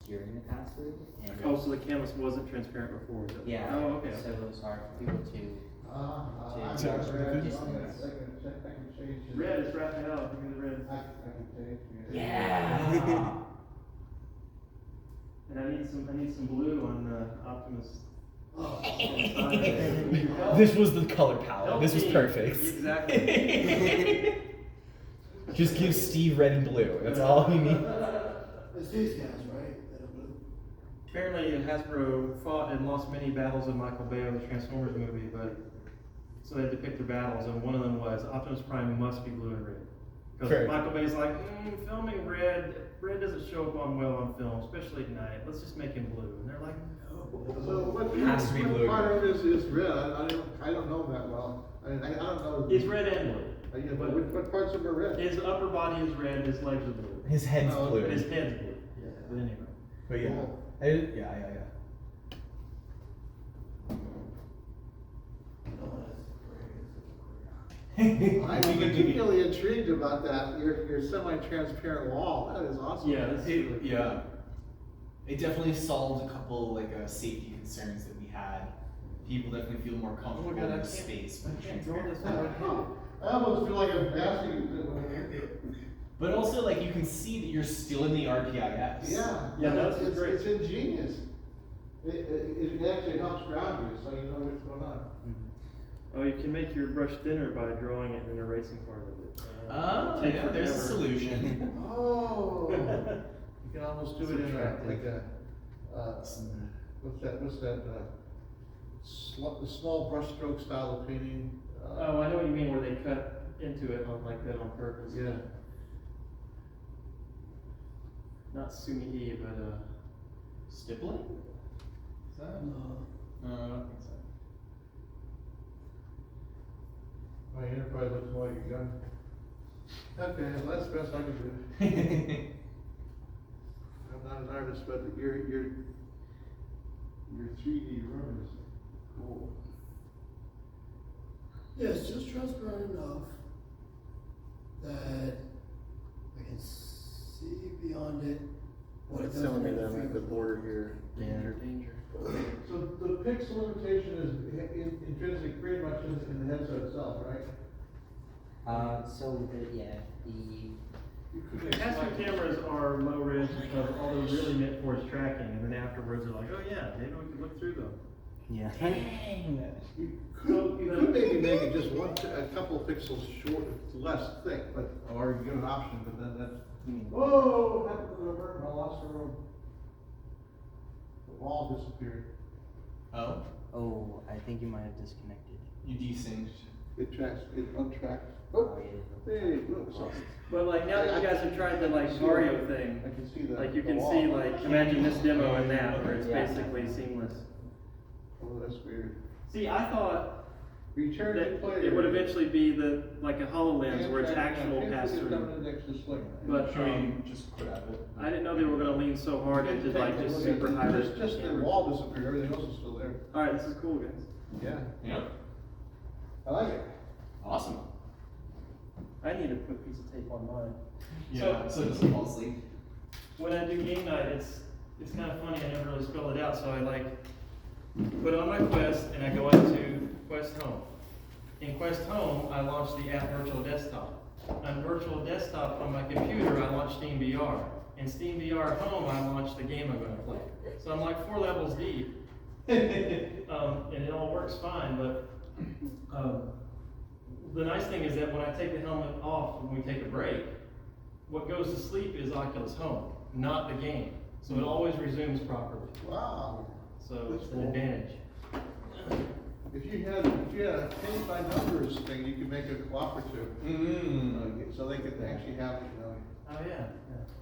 during the password. And Oh, so the canvas wasn't transparent before? yeah. Oh, okay. So it was hard for people to. I got red. I can change it. Red is Raphael. Give me the red. I can change it. Yeah. And I need some blue on Optimus. This was the color palette. Help This was me. perfect. Exactly. Just give Steve red and blue. That's all you need. It's these guys, right? That are blue. Apparently, Hasbro fought and lost many battles in Michael Bay of the Transformers movie, but so they had to pick their battles, and one of them was Optimus Prime must be blue and red. Because Michael Bay's like, filming red doesn't show up on film, especially at night. Let's just make him blue. And they're like, no. So what Has to be blue. part of this is red? I don't know that well. I mean, I don't know. It's red and blue. Yeah, but what parts of it are red? His upper body is red, his legs are blue. His head's blue. But his head's blue. Yeah, but anyway. But yeah. Cool. Yeah. I'm particularly intrigued about that, your semi-transparent wall. That is awesome. Yeah, that's Yeah. It definitely solved a couple safety concerns that we had. People definitely feel more comfortable God, in the space. I almost feel like I'm asking. But also, you can see that you're still in the RPIS. Yeah, that's it's great. It's ingenious. It actually helps ground you, so you know what's going on. Oh, you can make your brush thinner by drawing it and erasing part of it. Oh, Take yeah, there's a forever. solution. Oh, you can almost do it in what's that? The small brush stroke style of painting. Oh, I know what you mean, where they cut into it like that on purpose. Yeah. Not sumi-e, but Stippling? Is that? No, I don't think so. My enterprise looks more like a gun. Okay, well, that's the best I can do. I'm not an artist, but your 3D room is cool. Yeah, it's just transparent enough that I can see beyond it what it does. telling me on that I'm at the field. border here. Danger. So the pixel limitation is intrinsic pretty much in the headset itself, right? The Hasbro cameras are low res because all they're really meant for is tracking, and then afterwards they're like, oh yeah, maybe we can look through them. Yeah. You could maybe make it just a couple pixels short, less thick, or you give an option, but then that's. Whoa, what happened to the room? I lost the room. The wall disappeared. Oh? Oh, I think you might have disconnected. You desynced. It untracked. Oh, Oh, yeah. hey, look, sorry. But now that you guys have tried the Mario thing, I can see that. you can see imagine this demo and that, where it's Yeah. basically seamless. Oh, that's weird. See, I thought Return to that player. it would eventually be like a HoloLens where it's Amtrak, actual yeah, pass Amtrak through. coming next to Sling. But Should we just grab it? I didn't know they were going to lean so hard into just super high res. Just the wall disappeared, everything else is still there. All right, this is cool, guys. Yeah, Yeah. I like it. Awesome. I need to put a piece of tape on mine. Yeah, so it doesn't fall asleep. When I do game night, it's kind of funny. I never really spell it out, so I put it on my Quest and I go into Quest Home. In Quest Home, I launch the app Virtual Desktop. On Virtual Desktop on my computer, I launch Steam VR. In Steam VR Home, I launch the game I'm going to play. So I'm like 4 levels deep, and it all works fine. But the nice thing is that when I take the helmet off when we take a break, what goes to sleep is Oculus Home, not the game. So it always resumes properly. Wow. So it's an advantage. If you had a paint by numbers thing, you could make a cooperative. So they could actually have, Oh yeah.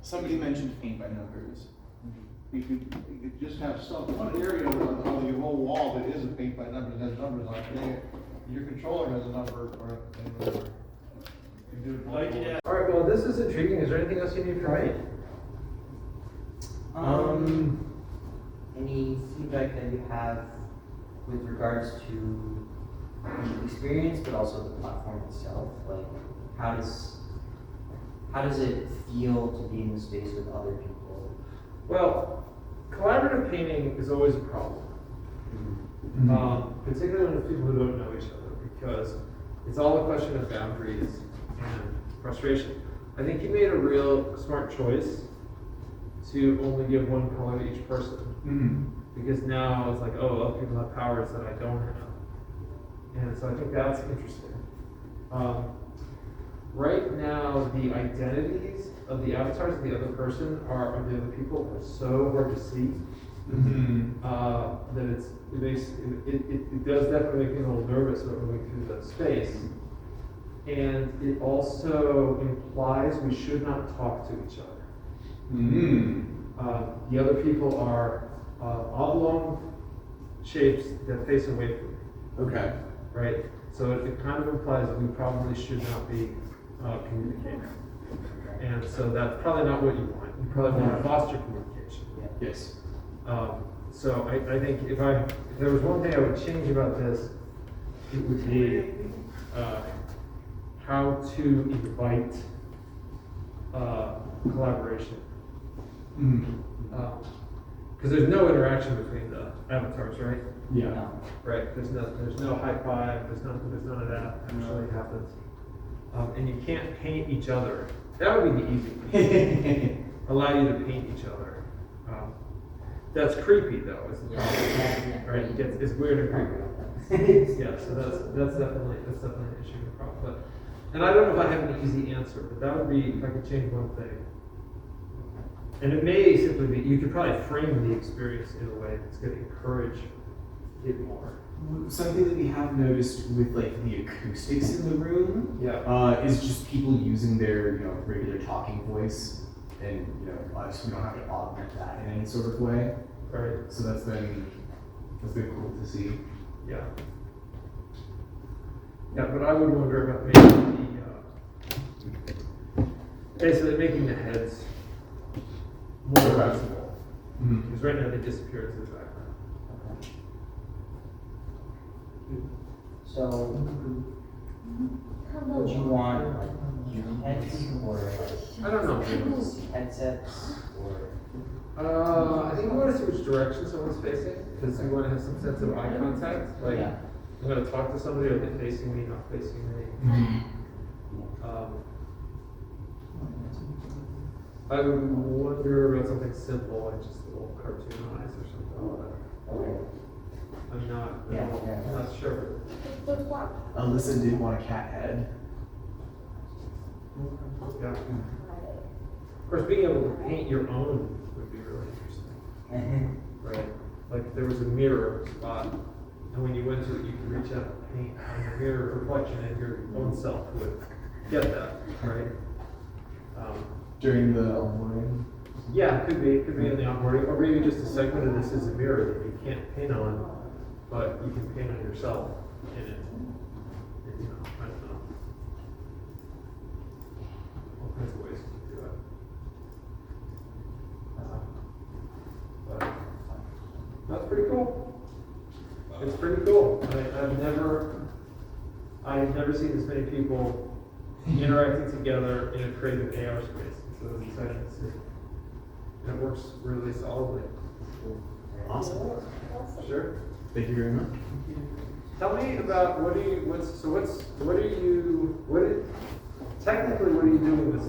Somebody mentioned paint by numbers. you could just have one area on your whole wall that isn't paint by numbers, has numbers on it. Your controller has a number or a number. You can do it Like, yeah. All right, well, this is intriguing. Is there anything else you need from me? Any feedback that you have with regards to the experience, but also the platform itself? How does it feel to be in the space with other people? Well, collaborative painting is always a problem. Particularly when it's people who don't know each other, because it's all a question of boundaries and frustration. I think you made a real smart choice to only give one color to each person. Because now it's like, oh, other people have powers that I don't have. And so I think that's interesting. Right now, the identities of the avatars of the other person of the other people are so hard to see that it does definitely make me a little nervous about moving through the space. And it also implies we should not talk to each other. The other people are oblong shapes that face away from me. Okay. Right? So it kind of implies that we probably should not be communicating. And so that's probably not what you want. You probably want to foster communication. Yes. So I think if there was one thing I would change about this, it would be how to invite collaboration. Because there's no interaction between the avatars, right? Yeah. Right. There's no high five. There's none of that actually happens. And you can't paint each other. That would be the easy thing. Allow you to paint each other. That's creepy though, is the problem. Right? It's weird and creepy. Yeah. So that's definitely an issue and a problem. But, and I don't know if I have an easy answer, but that would be if I could change one thing. And it may simply be, you could probably frame the experience in a way that's going to encourage it more. Something that we have noticed with like the acoustics in the room, is just people using their regular talking voice, and us, we don't have to augment that in any sort of way. Right. So that's been cool to see. Yeah. Yeah, but I would wonder about making basically making the heads more visible. Because right now they disappear into the background. So, would you want like heads or I don't know. headsets or? I think we want to see which direction someone's facing, because we want to have some sense of eye contact. Like, Yeah. I'm going to talk to somebody, are they facing me, not facing me? I would wonder about something simple, like just little cartoon eyes or something like that. Okay. I'm not sure. Alyssa did want a cat head. Yeah. Of course, being able to paint your own would be really interesting. Right? Like if there was a mirror spot, and when you went to it, you could reach out and paint on your mirror reflection, and your own self would get that, right? During the onboarding. Yeah, it could be in the onboarding, or maybe just a segment of this is a mirror that you can't paint on, but you can paint on yourself in it. And, I don't know. All kinds of ways to do it. But that's pretty cool. It's pretty cool. I've never seen this many people interacting together in a creative AR space. So it's exciting to see. And it works really solidly. Awesome. Sure. Thank you very much. Tell me about technically what are you doing this